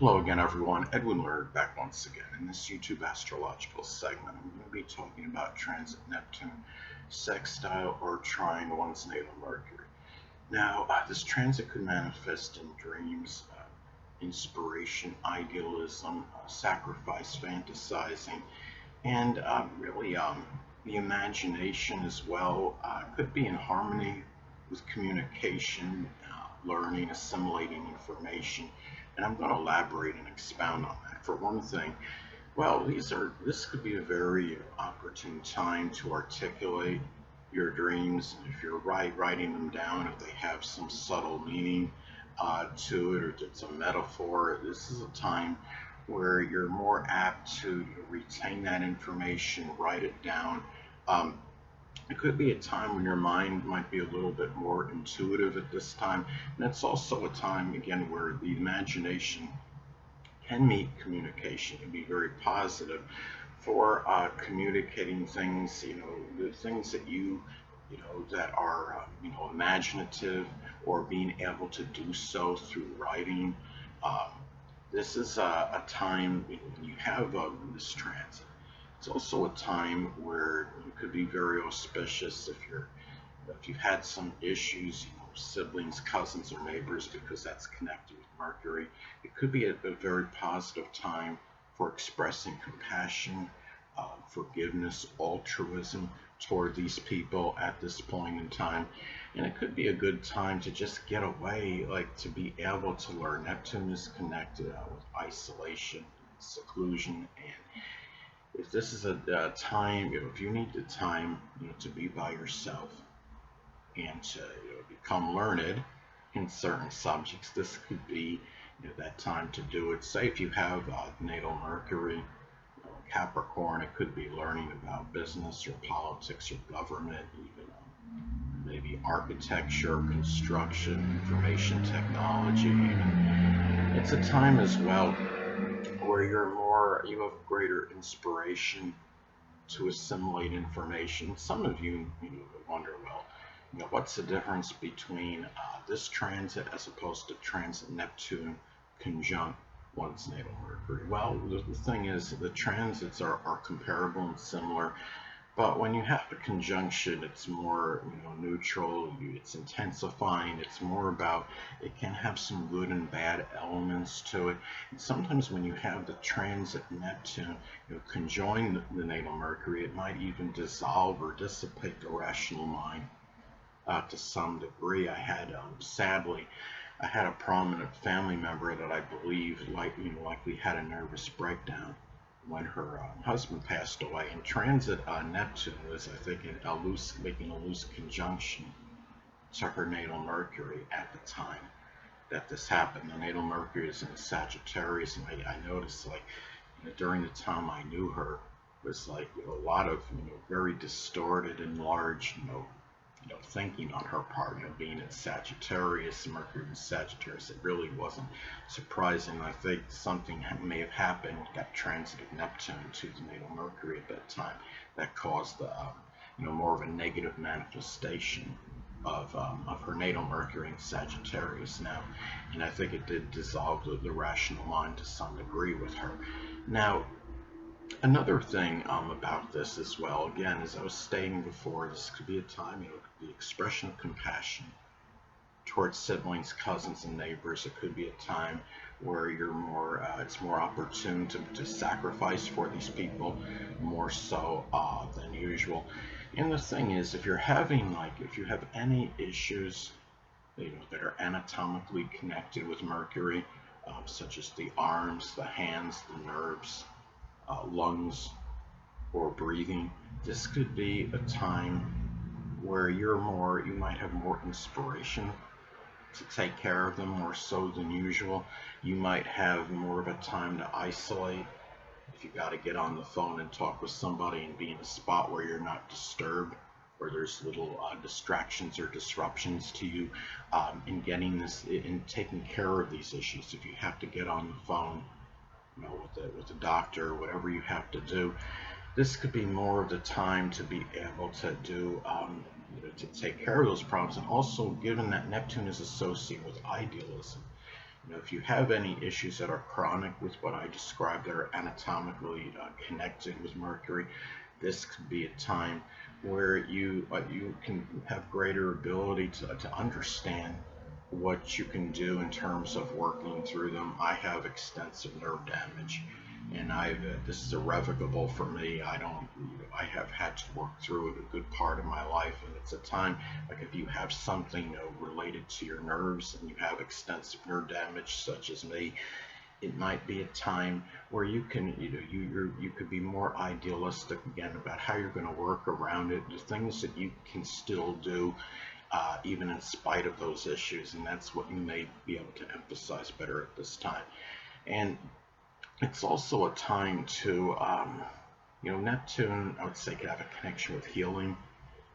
Hello again, everyone. Edwin Learnard back once again. In this YouTube astrological segment, I'm going to be talking about transit Neptune Sextile or trine one's natal Mercury. Now, this transit could manifest in dreams, inspiration, idealism, sacrifice, fantasizing, and really the imagination as well. Could be in harmony with communication, learning, assimilating information. And I'm going to elaborate and expound on that. For one thing, well, this could be a very opportune time to articulate your dreams. If you're writing them down, if they have some subtle meaning to it, or it's a metaphor, this is a time where you're more apt to retain that information, write it down. Um, it could be a time when your mind might be a little bit more intuitive at this time. And it's also a time, again, where the imagination can meet communication and be very positive for communicating things, the things that that are, imaginative, or being able to do so through writing. Um, this is a time when you have this transit. It's also a time where you could be very auspicious if you've had some issues, siblings, cousins, or neighbors, because that's connected with Mercury. It could be a very positive time for expressing compassion, forgiveness, altruism toward these people at this point in time. And it could be a good time to just get away, like to be able to learn. Neptune is connected with isolation, seclusion, and if this is a time, if you need the time, to be by yourself and to become learned in certain subjects, this could be that time to do it. Say if you have natal Mercury, Capricorn, it could be learning about business or politics or government, even maybe architecture, construction, information technology. Even it's a time as well where you have greater inspiration to assimilate information. Some of you wonder, well, what's the difference between this transit as opposed to transit Neptune conjunct one's natal Mercury? Well, the thing is, the transits are comparable and similar, but when you have a conjunction, it's more neutral. It's intensifying. It's more about, it can have some good and bad elements to it. And sometimes when you have the transit Neptune conjoin the natal Mercury, it might even dissolve or dissipate the rational mind to some degree. Sadly, I had a prominent family member that I believe likely had a nervous breakdown when her husband passed away. And transit Neptune was, I think, making a loose conjunction to her natal Mercury at the time that this happened. The natal Mercury is in Sagittarius, and I noticed, like, during the time I knew her, was like a lot of very distorted and large thinking on her part, being in Sagittarius, Mercury in Sagittarius. It really wasn't surprising. I think something may have happened, got transited Neptune to the natal Mercury at that time, that caused more of a negative manifestation of her natal Mercury in Sagittarius now. And I think it did dissolve the rational mind to some degree with her. Now, another thing about this as well, again, as I was stating before, this could be a time, the expression of compassion towards siblings, cousins, and neighbors. It could be a time where it's more opportune to sacrifice for these people, more so than usual. And the thing is, if you have any issues, that are anatomically connected with Mercury, such as the arms, the hands, the nerves, lungs, or breathing, this could be a time where you might have more inspiration to take care of them more so than usual. You might have more of a time to isolate if you got to get on the phone and talk with somebody and be in a spot where you're not disturbed, where there's little distractions or disruptions to you in taking care of these issues. If you have to get on the phone with the doctor, or whatever you have to do, this could be more of the time to be able to do to take care of those problems. And also, given that Neptune is associated with idealism, If you have any issues that are chronic with what I described that are anatomically connected with Mercury, this could be a time where you can have greater ability to understand what you can do in terms of working through them. I have extensive nerve damage, and this is irrevocable for me. I have had to work through it a good part of my life, and it's a time like if you have something related to your nerves and you have extensive nerve damage, such as me, it might be a time where you can, you could be more idealistic again about how you're going to work around it, the things that you can still do, even in spite of those issues, and that's what you may be able to emphasize better at this time. And it's also a time to, Neptune, I would say, could have a connection with healing.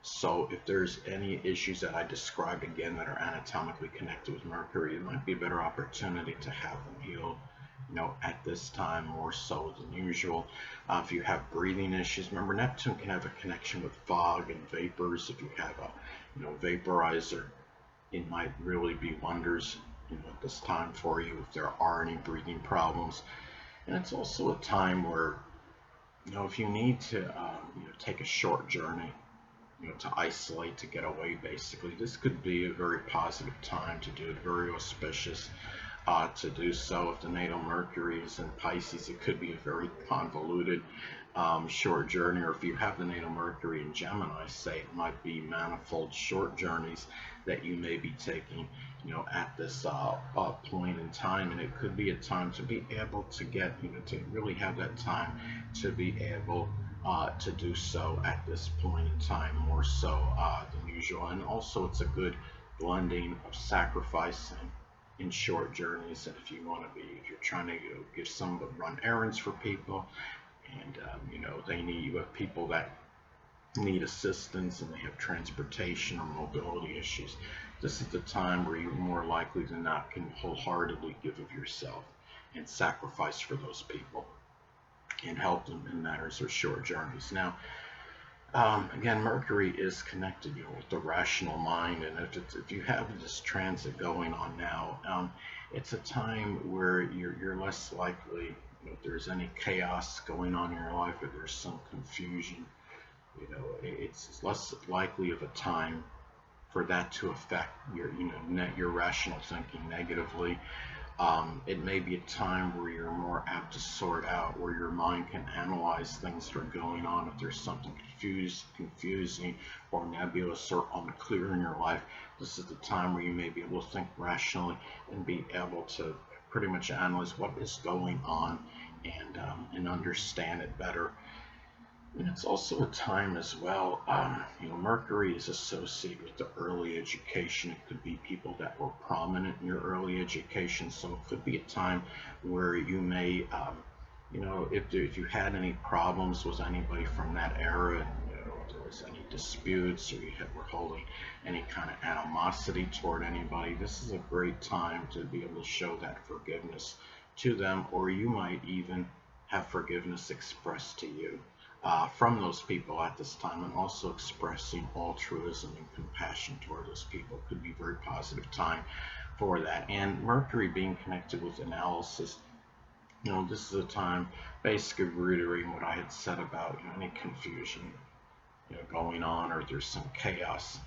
So if there's any issues that I described again that are anatomically connected with Mercury, it might be a better opportunity to have them healed, at this time more so than usual. If you have breathing issues, remember Neptune can have a connection with fog and vapors. If you have a, vaporizer, it might really be wonders, at this time for you if there are any breathing problems. And it's also a time where, if you need to, take a short journey, to isolate, to get away, basically, this could be a very positive time to do it, very auspicious to do so. If the natal Mercury is in Pisces, it could be a very convoluted short journey, or if you have the natal Mercury in Gemini, say, it might be manifold short journeys that you may be taking, at this point in time. And it could be a time to be able to get, to really have that time to be able to do so at this point in time, more so than usual. And also it's a good blending of sacrificing in short journeys, and if you're trying to give some run errands for people, and you have people that need assistance and they have transportation or mobility issues, this is the time where you're more likely than not can wholeheartedly give of yourself and sacrifice for those people and help them in matters of short journeys. Now, again, Mercury is connected, with the rational mind, and if you have this transit going on now, it's a time where you're less likely, if there's any chaos going on in your life, or there's some confusion, it's less likely of a time for that to affect your rational thinking negatively. It may be a time where you're more apt to sort out, where your mind can analyze things that are going on. If there's something confusing or nebulous or unclear in your life, this is the time where you may be able to think rationally and be able to pretty much analyze what is going on and understand it better. And it's also a time as well, Mercury is associated with the early education. It could be people that were prominent in your early education, so it could be a time where you may, if you had any problems with anybody from that era, if there was any disputes, or were holding any kind of animosity toward anybody, this is a great time to be able to show that forgiveness to them, or you might even have forgiveness expressed to you from those people at this time, and also expressing altruism and compassion toward those people could be a very positive time for that. And Mercury being connected with analysis, this is a time basically reiterating what I had said about any confusion going on, or there's some chaos,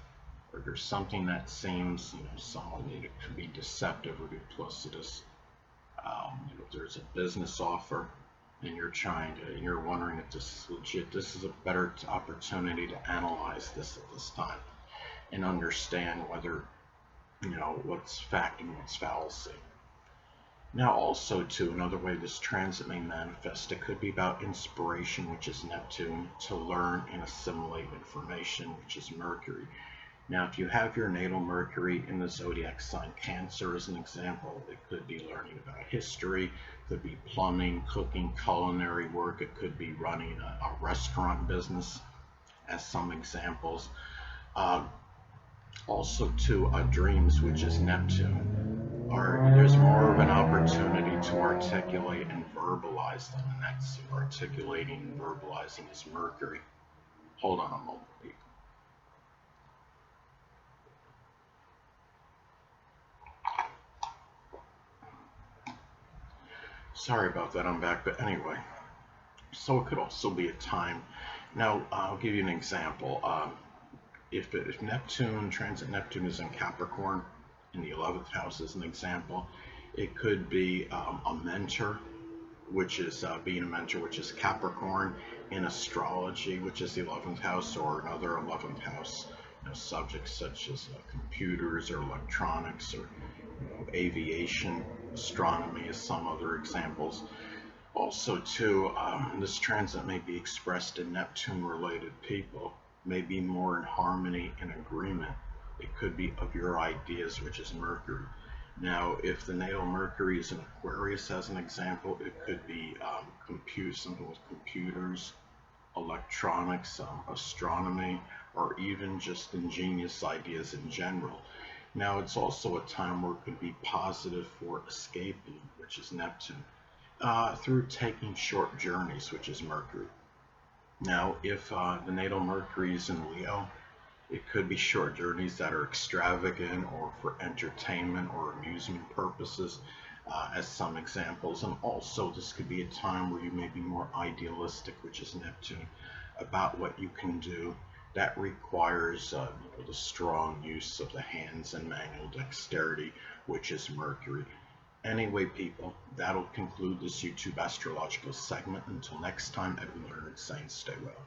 or there's something that seems someone it could be deceptive or duplicitous. If there's a business offer and you're wondering if this is legit, this is a better opportunity to analyze this at this time and understand whether, what's fact and what's fallacy. Now also too, another way this transit may manifest, it could be about inspiration, which is Neptune, to learn and assimilate information, which is Mercury. Now, if you have your natal Mercury in the zodiac sign Cancer as an example, it could be learning about history, it could be plumbing, cooking, culinary work, it could be running a restaurant business as some examples. Also too, dreams, which is Neptune, there's more of an opportunity to articulate and verbalize them, and that's articulating and verbalizing is Mercury. Hold on a moment, people. Sorry about that, I'm back, but anyway. So it could also be a time. Now, I'll give you an example. If transit Neptune is in Capricorn, in the 11th house as an example, it could be a mentor, which is being a mentor, which is Capricorn, in astrology, which is the 11th house, or another 11th house, subjects such as computers or electronics or aviation, astronomy, as some other examples. Also, too, this transit may be expressed in Neptune-related people, may be more in harmony and agreement. It could be of your ideas, which is Mercury. Now, if the natal Mercury is in Aquarius, as an example, it could be something with computers, electronics, astronomy, or even just ingenious ideas in general. Now, it's also a time where it could be positive for escaping, which is Neptune, through taking short journeys, which is Mercury. Now, if the natal Mercury is in Leo, it could be short journeys that are extravagant or for entertainment or amusement purposes, as some examples. And also, this could be a time where you may be more idealistic, which is Neptune, about what you can do. That requires the strong use of the hands and manual dexterity, which is Mercury. Anyway, people, that'll conclude this YouTube astrological segment. Until next time, Edwin Learnard saying stay well.